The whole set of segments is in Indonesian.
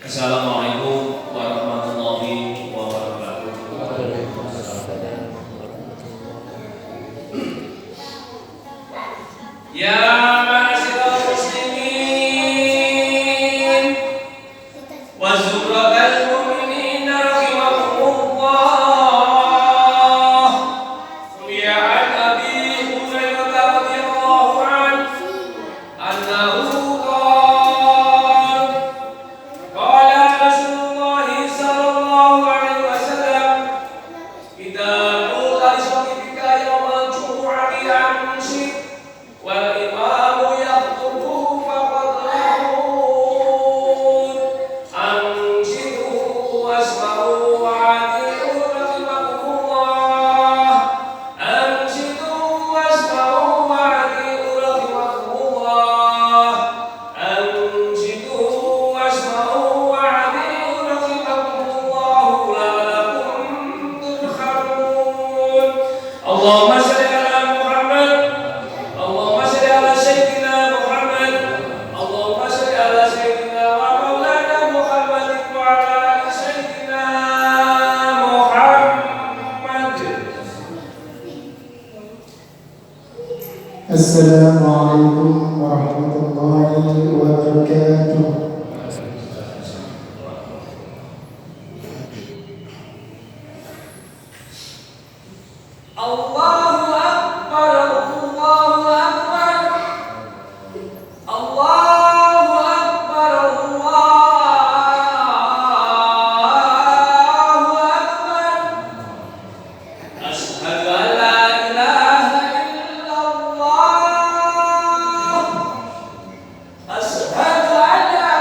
Assalamualaikum warahmatullahi wabarakatuh. Ya ma'asyiral muslimin wa zumratal mu'minin rahimakumullah. Ya an Abi Hurairah radhiyallahu anhu annahu Allahumma shalli ala Muhammad, Allahumma shalli ala Sayyidina Muhammad, Allahumma shalli ala Sayyidina wa maulana Muhammad wa ala ali Sayyidina Muhammad. Assalamualaikum warahmatullahi wabarakatuh. Allahu Akbar, Allahu Akbar, Allahu Akbar, Allahu Akbar. Asyhadu an la ilaha illallah, asyhadu an la ilaha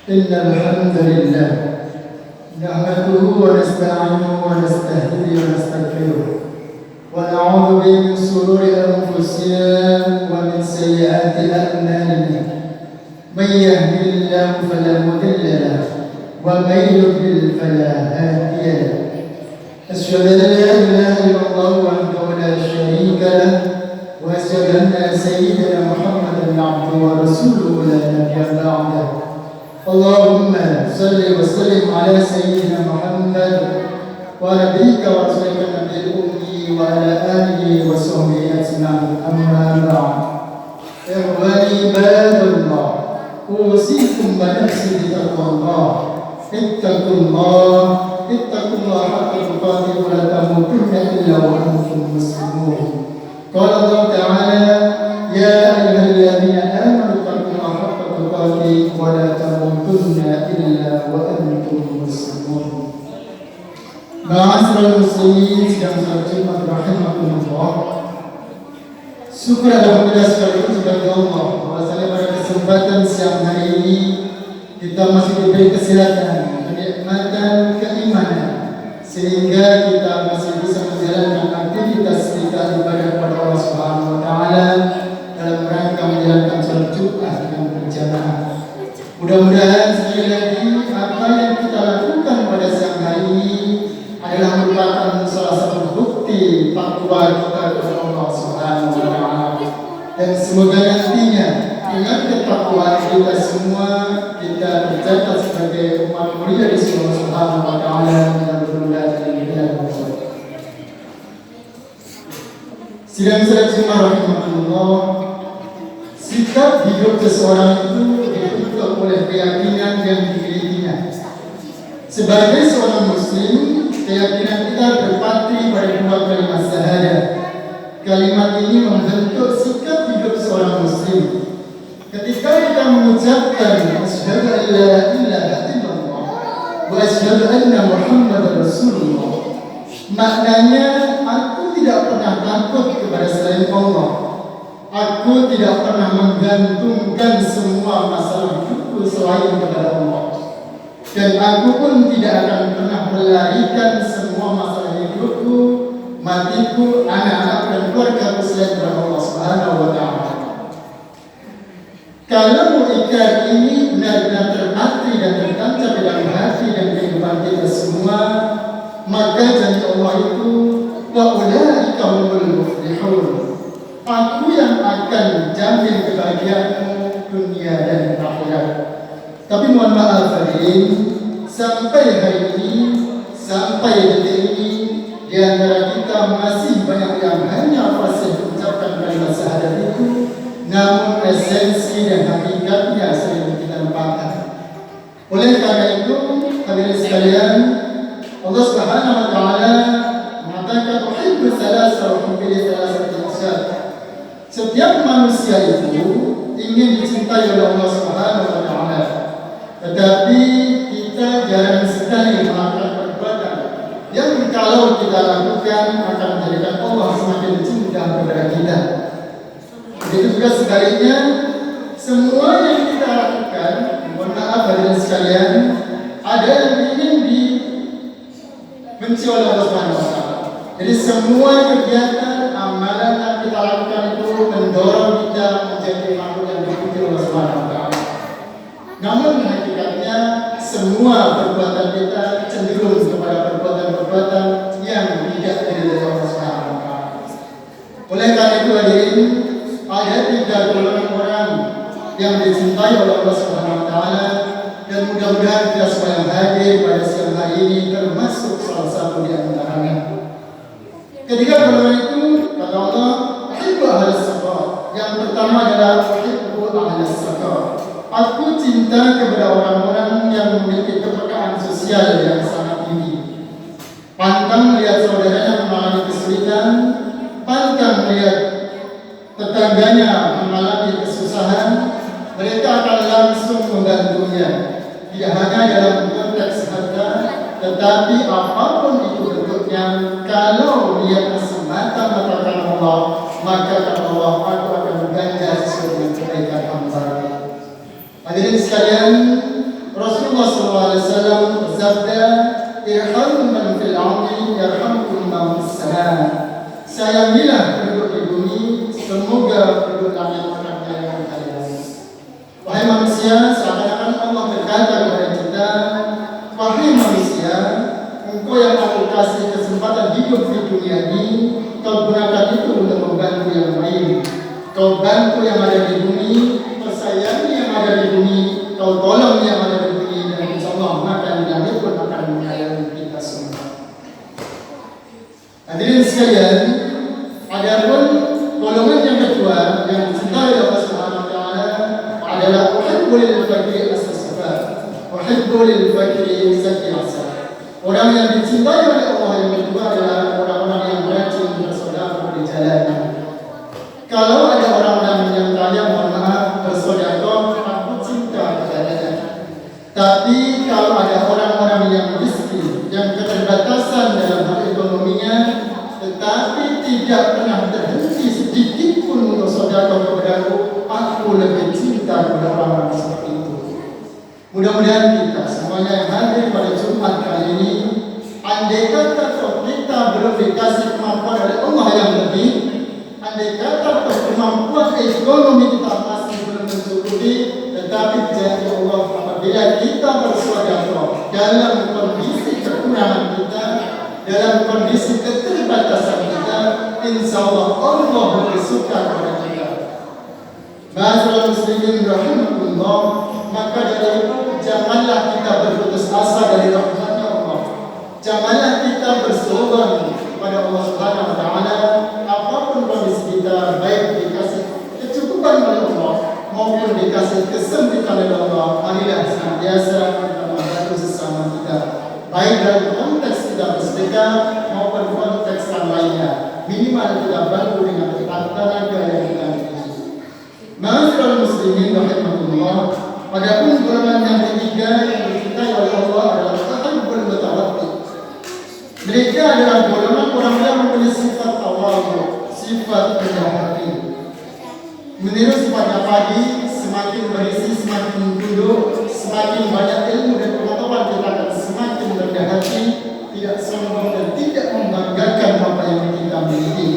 Innal hamdalillah nahmaduhu wa nasta'inuhu wa nastahdihi wa nastaghfiruh wa na'udzu bihi min shururi anfusina wa min sayyiati a'malina. Man yahdihillahu fala mudilla lahu wa man yudlil fala hadiya lahu. Asyhadu an la ilaha illallah wahdahu la syarika lahu wa asyhadu anna sayyidana Muhammadan 'abduhu wa rasuluhu la nabiyya ba'dahu. Allahumma salli wa sallim ala Sayyidina Muhammad wa nabiyika wa rasulika nabiyil ummi wa ala alihi wa sahbihi ajma'in, amma ba'd. Ikhwani ibadallah, usikum wa nafsi bi taqwallah. Ittaqullah haqqa tuqatih wa la tamutunna illa wa antum muslimun. Qala Allah Ta'ala, ya ayyuhalladzina amanu taqullaha haqqa tuqatih wa la tamutunna illa wa antum muslimun. Ma'asyiral muslimin yang terhormat rahimakumullah. Syukur alhamdulillah sekali kepada Allah bahwasanya pada kesempatan siang hari ini kita masih diberi kesehatan, kenikmatan, keimanan sehingga kita masih bisa menjalankan aktivitas kita ibadah kepada Allah Subhanahu wa taala dalam rangka menjalankan sholat Jumat dengan berjamaah. Mudah-mudahan sekali lagi apa yang kita lakukan pada siang hari ini adalah merupakan salah satu bukti takwa kita kepada Allah Subhanahu wa taala. Dan semoga nantinya dengan ketakwaan kita semua kita tercatat sebagai umat mulia di sisi Allah Subhanahu wa taala yang berbulan dan sidang Jumat rahimahullah. Sikap hidup seseorang itu dibentuk oleh keyakinan yang dimilikinya. Sebagai seorang muslim, keyakinan kita berpatri pada dua kalimat syahadat. Kalimat ini membentuk sikap hidup seorang muslim. Ketika kita mengucapkan asyhadu an la ilaha illallah wa asyhadu anna Muhammadar Rasulullah, maknanya aku tidak pernah takut kepada selain Allah. Aku tidak pernah menggantungkan semua masalah hidupku selain kepada Allah. Dan aku pun tidak akan pernah melarikan semua masalah hidupku, matiku, anak-anak dan keluarga selain kepada Allah Subhanahu wa taala. Kalau ikrar ini benar-benar terpatri dan tertancap dalam hati dan kehidupan kita semua, maka janji Allah itu wa ulaika humul muflihun. Aku yang akan jamin kebahagiaanmu dunia dan akhirat. Tapi mohon maaf hadirin, sampai hari ini, sampai detik ini, di antara kita masih banyak yang hanya fasih mengucapkan kalimat syahadat itu, namun esensi dan hakikatnya sering kita lupakan. Oleh karena itu, hadirin sekalian, Allah Subhanahu wa taala mengatakan uhibbu salasa wa hubbi salasati asyad. Setiap manusia itu ingin dicintai oleh Allah Subhanahu wa taala. Tetapi kita jarang sekali melakukan perbuatan yang kalau kita lakukan akan menjadikan Allah semakin cinta kepada kita. Begitu juga sebaliknya, semua yang kita lakukan, mohon maaf hadirin sekalian, ada yang ingin dibenci oleh Allah Subhanahu wa taala. Jadi semua kegiatan amalan yang kita lakukan itu mendorong kita menjadi makhluk yang dipuji oleh Allah Subhanahu wa taala. Namun hakikatnya semua perbuatan kita cenderung kepada perbuatan-perbuatan yang tidak diridhoi Allah Subhanahu wa taala. Oleh karena itu hadirin, ada 3 golongan orang yang dicintai oleh Allah Subhanahu wa taala, dan mudah-mudahan kita semua yang hadir pada siang hari ini termasuk salah satu di antaranya. Ketiga golongan itu kata Allah, uhibbu ahlas saqa. Yang pertama adalah uhibbu ahlas saqa. Aku cinta kepada orang-orang yang memiliki kepekaan sosial yang sangat tinggi. Pantang melihat saudaranya mengalami kesulitan, pantang melihat tetangganya mengalami kesusahan, mereka akan langsung membantunya. Tidak hanya dalam konteks harta, tetapi apapun itu bentuknya, kalau niatnya semata-mata karena Allah, maka kata Allah, aku akan mengganjar sesuai dengan kebaikan hamba. Hadirin sekalian, Rasulullah SAW bersabda, irhamu man fil ardi yarhamkum man fis sama. Sayangilah penduduk di bumi, semoga penduduk langit akan menyayangi kalian. Wahai manusia, seakan-akan Allah berkata kepada kita, wahai manusia, engkau yang aku kasih kesempatan hidup di dunia ini, kau gunakan itu untuk membantu yang lain. Kau bantu yang ada di bumi, kau sayangi yang ada di bumi, kau tolong yang ada di bumi, dan insyaallah maka yang langit pun akan menyayangi kita semua. Hadirin sekalian, adapun golongan yang kedua yang dicintai oleh Allah Subhanahu wa taala adalah uhibbu lil fakir as-sabar, uhibbu lil fakir as-sabar. Orang yang dicintai oleh Allah yang kedua adalah orang-orang yang rajin bersedekah di jalannya. Kalau ada orang-orang yang kaya, mohon maaf, bersedekah, aku cinta kepadanya. Tapi kalau ada orang-orang yang miskin, yang keterbatasan dalam hal ekonominya, tetapi tidak pernah terhenti sedikit pun untuk sedekah kepadaku, aku lebih cinta kepada orang-orang seperti itu. Mudah-mudahan kita semuanya yang hadir pada Jumat kali ini Andai kata kita belum dikasih kemampuan oleh Allah yang lebih, andai kata kemampuan ekonomi kita masih belum mencukupi, tetapi janji Allah apabila kita bersedekah dalam kondisi kekurangan kita, dalam kondisi keterbatasan kita, insya Allah Allah lebih suka kepada kita. Ma'asyiral muslimin rahimahullah, maka dari itu janganlah kita berputus asa dari rahmatnya Allah. Janganlah kita bersombong kepada Allah Subhanahu wa taala apapun kondisi kita, baik dikasih kecukupan oleh Allah maupun dikasih kesempitan oleh Allah. Marilah senantiasa kita membantu sesama kita, baik dalam konteks kita bersedekah maupun konteks yang lainnya. Minimal kita bantu dengan tenaga yang kita miliki. Ma'asyiral muslimin rahimahullah, adapun golongan yang ketiga yang dicintai oleh Allah adalah tahabbul mutawakkil. Mereka adalah golongan orang yang mempunyai sifat tawadhu, sifat rendah hati. Meniru sifatnya pagi, semakin berisi, semakin tunduk, semakin banyak ilmu dan pengetahuan kita akan semakin rendah hati, tidak sombong dan tidak membanggakan apa yang kita miliki.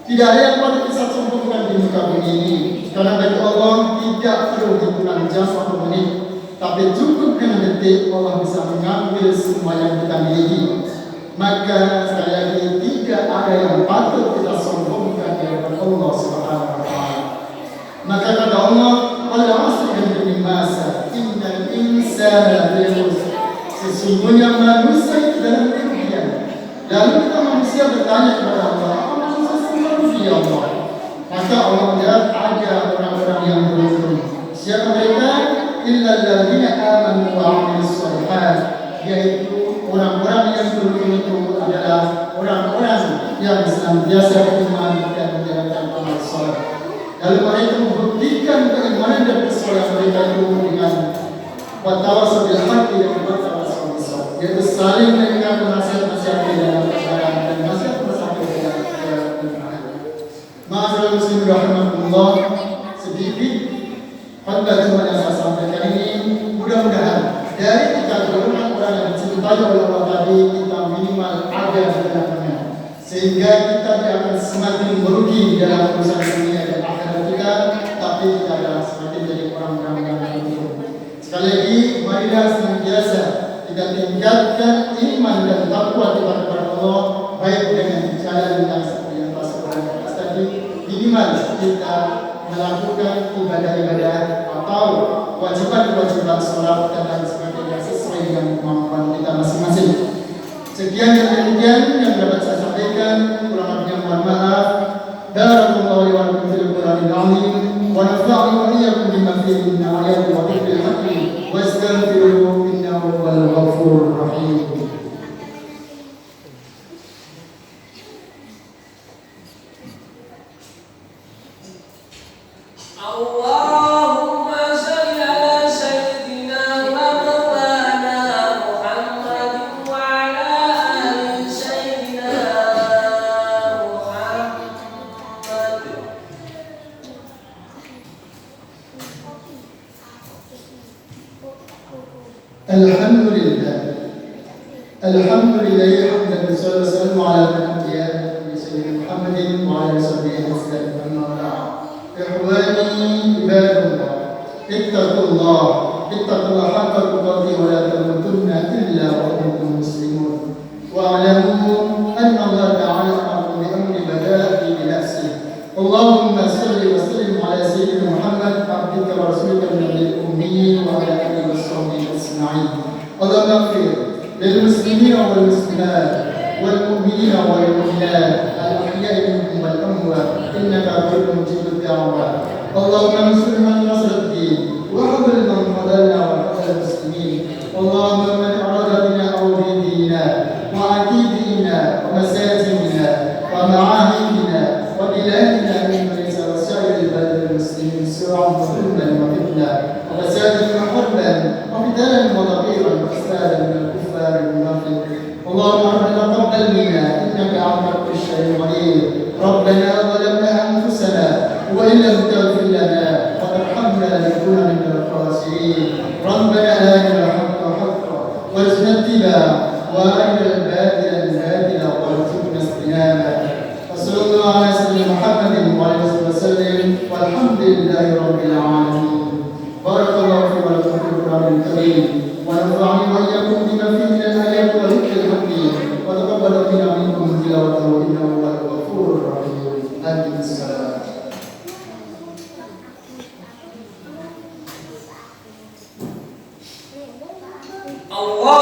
Tidak ada yang patut kita sombongkan di muka bumi ini, karena bagi Allah tidak perlu hitungan jam atau menit, tapi cukup dengan detik Allah bisa mengambil semua yang kita miliki. Maka sekali lagi tidak ada yang patut kita sombongkan di hadapan Allah Subhanahu wa taala. Maka kata Allah, "Wal 'asri innal masa innal insana lafi khusr." Sesungguhnya manusia itu dalam kerugian. Lalu kita manusia bertanya kepada Allah, apa manusia semua rugi ya Allah? Maka Allah melihat ada orang-orang yang beruntung. Siapa mereka? Illal ladzina amanu wa 'amilus shalihat, yaitu orang-orang yang beruntung itu adalah orang-orang yang senantiasa beriman dan menjalankan amal saleh. Lalu mereka membuktikan keimanan dan kesolehan mereka itu dengan watawasau bil haqqi dan watawasau bis sabr, yaitu saling mengingatkan nasihat-nasihat dalam kebenaran dan nasihat-nasihat dalam kebenaran. Ma'asyiral muslimin rahimahullah, sedikit khutbah Jumat yang saya sampaikan ini mudah-mudahan dari tiga golongan orang yang dicintai oleh Allah tadi kita minimal ada di dalamnya, sehingga kita tidak akan semakin merugi dalam urusan dunia dan akhirat kita, tapi kita adalah semakin jadi orang-orang yang beruntung. Sekali lagi, marilah senantiasa kita tingkatkan iman dan takwa kita kepada Allah, baik dengan jalan yang seperti yang telah saya tadi. Minimal kita melakukan ibadah-ibadah atau kewajiban-kewajiban sholat dan lain sebagainya sesuai dengan kemampuan kita masing-masing. Sekian dan demikian yang dapat saya sampaikan. Kurang lebihnya mohon maaf. Barakallahu li wa lakum fil Qur'anil azim wa nafa'ani wa iyyakum bima fihi min ayati wa dhikril hakim wastaghfiruhu innahu huwal ghafurur rahim. Allahumma shalli ala sayyidina wa maulana Muhammad wa ala ali sayyidina Muhammad. Alhamdulillah. Alhamdulillah hamdan wa salamu ala al-anbiya wa sayyidina Muhammadin wa ala sahbihi wa sallam. إخواني عباد الله، اتقوا الله حق تقاته ولا تموتن إلا وأنتم مسلمون، واعلموا أن الله تعالى أمركم بأمر بدأ بنفسه. اللهم صل وسلم على سيدنا محمد عبدك ورسولك النبي الأمي وعلى آله وصحبه أجمعين. اللهم اغفر للمسلمين والمسلمات والمؤمنين والمؤمنات الأحياء منهم والأموات إنك قريب مجيب الدعوات. اللهم انصر من نصر الدين واحفظ من خذلنا وخذل المسلمين. اللهم من أراد بنا أو بديننا وعقيدتنا ومساجدنا ومعاهدنا وبلادنا من ليس وسائر البلد المسلمين سوءا وظلما وفتنة وفسادا وحربا وقتالا وضريرا وفسادا من الكفار المنافقين. اللهم ربنا تقبل منا انك على كل شيء قدير. ربنا ظلمنا انفسنا وان لم تغفر لنا وترحمنا لنكون من الخاسرين. ربنا آتنا الحق حقا وارزقنا اتباعه وارنا walhamdulillahi rabbil alamin. Barakallahu fi wa lakum fil Qur'anil karim wa nafa'ani wa iyyakum bima fihi min al-ayati wal dhikril hakim wa taqabbal minna minkum tilawatahu innahu huwal ghafurur rahim. Salam. Allah